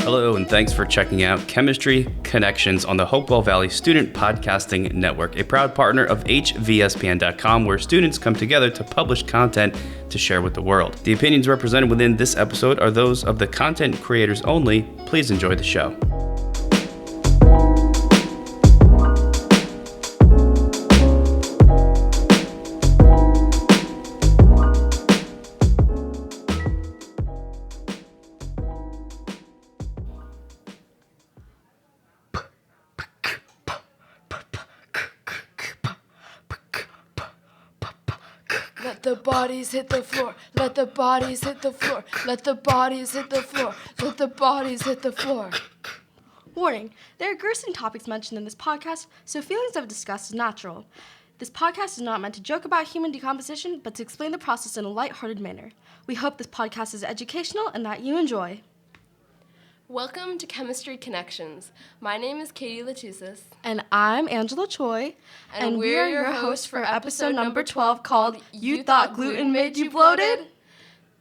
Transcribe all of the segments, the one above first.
Hello, and thanks for checking out Chemistry Connections on the Hopewell Valley Student Podcasting Network, a proud partner of hvspn.com, where students come together to publish content to share with the world. The opinions represented within this episode are those of the content creators only. Please enjoy the show. Let the bodies hit the floor. Let the bodies hit the floor. Let the bodies hit the floor. Let the bodies hit the floor. Warning, there are gruesome topics mentioned in this podcast, so feelings of disgust is natural. This podcast is not meant to joke about human decomposition, but to explain the process in a lighthearted manner. We hope this podcast is educational and that you enjoy. Welcome to Chemistry Connections. My name is Laitusis. And I'm Angela Choi. And we're your hosts for episode number 12 called You Thought Gluten Made You Bloated?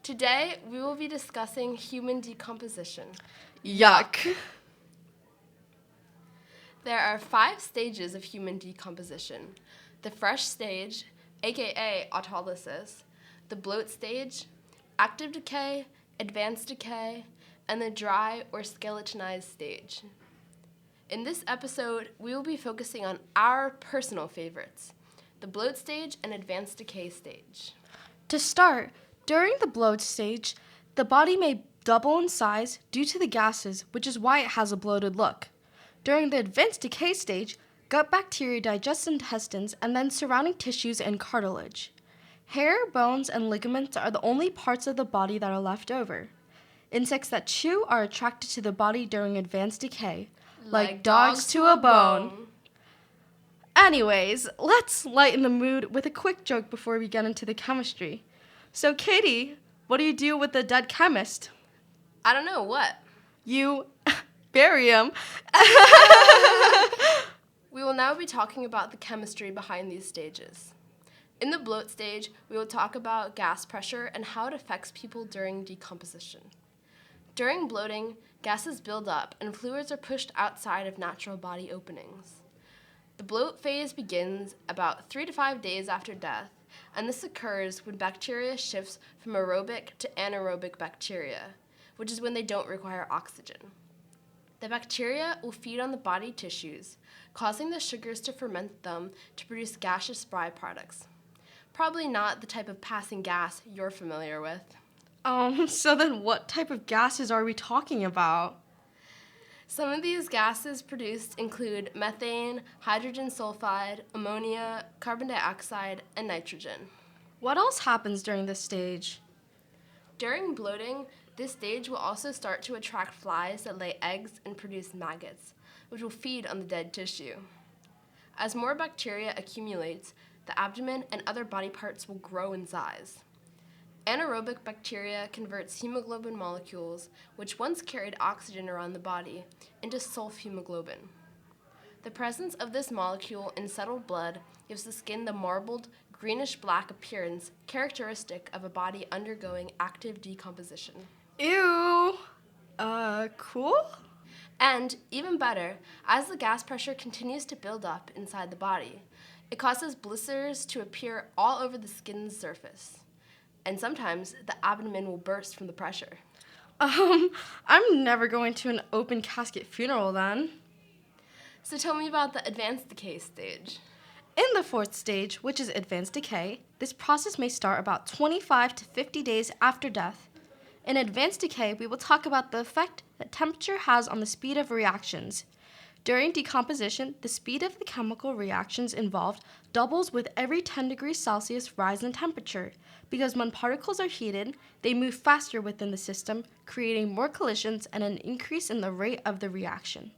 Today, we will be discussing human decomposition. Yuck. There are 5 stages of human decomposition. The fresh stage, aka autolysis, the bloat stage, active decay, advanced decay, and the dry or skeletonized stage. In this episode, we will be focusing on our personal favorites, the bloat stage and advanced decay stage. To start, during the bloat stage, the body may double in size due to the gases, which is why it has a bloated look. During the advanced decay stage, gut bacteria digest intestines and then surrounding tissues and cartilage. Hair, bones, and ligaments are the only parts of the body that are left over. Insects that chew are attracted to the body during advanced decay, like dogs to a bone. Anyways, let's lighten the mood with a quick joke before we get into the chemistry. So, Katie, what do you do with a dead chemist? I don't know, what? You bury him. We will now be talking about the chemistry behind these stages. In the bloat stage, we will talk about gas pressure and how it affects people during decomposition. During bloating, gases build up and fluids are pushed outside of natural body openings. The bloat phase begins about 3 to 5 days after death, and this occurs when bacteria shifts from aerobic to anaerobic bacteria, which is when they don't require oxygen. The bacteria will feed on the body tissues, causing the sugars to ferment them to produce gaseous byproducts. Probably not the type of passing gas you're familiar with. So then what type of gases are we talking about? Some of these gases produced include methane, hydrogen sulfide, ammonia, carbon dioxide, and nitrogen. What else happens during this stage? During bloating, this stage will also start to attract flies that lay eggs and produce maggots, which will feed on the dead tissue. As more bacteria accumulates, the abdomen and other body parts will grow in size. Anaerobic bacteria converts hemoglobin molecules, which once carried oxygen around the body, into sulfhemoglobin. The presence of this molecule in settled blood gives the skin the marbled, greenish-black appearance characteristic of a body undergoing active decomposition. Ew. Cool? And, even better, as the gas pressure continues to build up inside the body, it causes blisters to appear all over the skin's surface. And sometimes the abdomen will burst from the pressure. I'm never going to an open casket funeral then. So tell me about the advanced decay stage. In the 4th stage, which is advanced decay, this process may start about 25 to 50 days after death. In advanced decay, we will talk about the effect that temperature has on the speed of reactions. During decomposition, the speed of the chemical reactions involved doubles with every 10 degrees Celsius rise in temperature, because when particles are heated, they move faster within the system, creating more collisions and an increase in the rate of the reaction.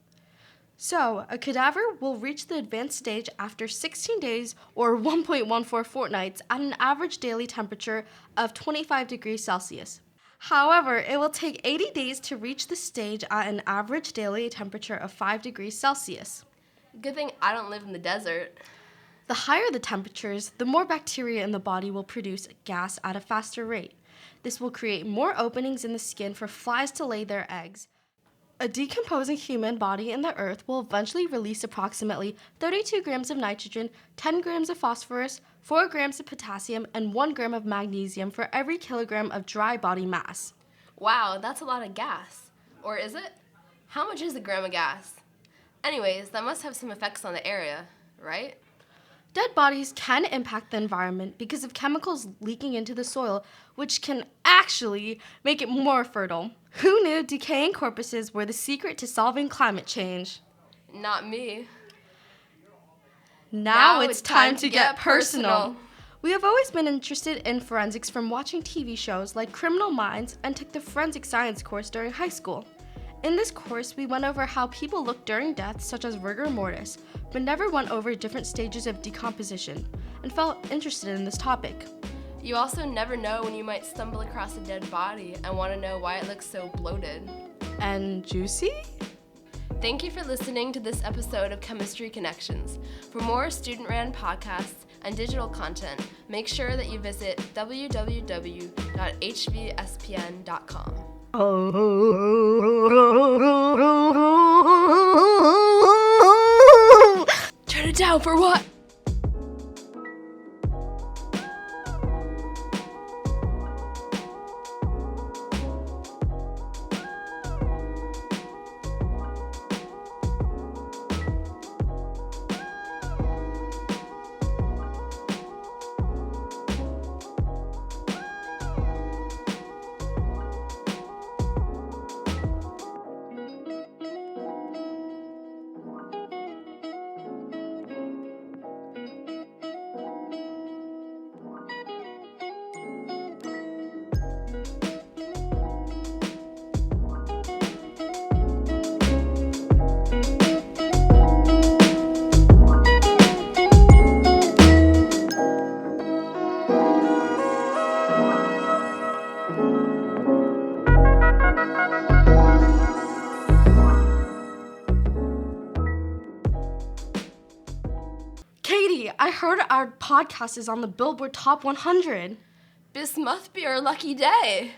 So, a cadaver will reach the advanced stage after 16 days or 1.14 fortnights at an average daily temperature of 25 degrees Celsius. However, it will take 80 days to reach the stage at an average daily temperature of 5 degrees Celsius. Good thing I don't live in the desert. The higher the temperatures, the more bacteria in the body will produce gas at a faster rate. This will create more openings in the skin for flies to lay their eggs. A decomposing human body in the earth will eventually release approximately 32 grams of nitrogen, 10 grams of phosphorus, 4 grams of potassium, and 1 gram of magnesium for every kilogram of dry body mass. Wow, that's a lot of gas. Or is it? How much is a gram of gas? Anyways, that must have some effects on the area, right? Dead bodies can impact the environment because of chemicals leaking into the soil, which can actually make it more fertile. Who knew decaying corpses were the secret to solving climate change? Not me. Now it's time to get personal. We have always been interested in forensics from watching TV shows like Criminal Minds and took the forensic science course during high school. In this course, we went over how people look during death, such as rigor mortis, but never went over different stages of decomposition, and felt interested in this topic. You also never know when you might stumble across a dead body and want to know why it looks so bloated. And juicy? Thank you for listening to this episode of Chemistry Connections. For more student-ran podcasts and digital content, make sure that you visit www.hvspn.com. Turn it down for what? Katie, I heard our podcast is on the Billboard Top 100. This must be our lucky day.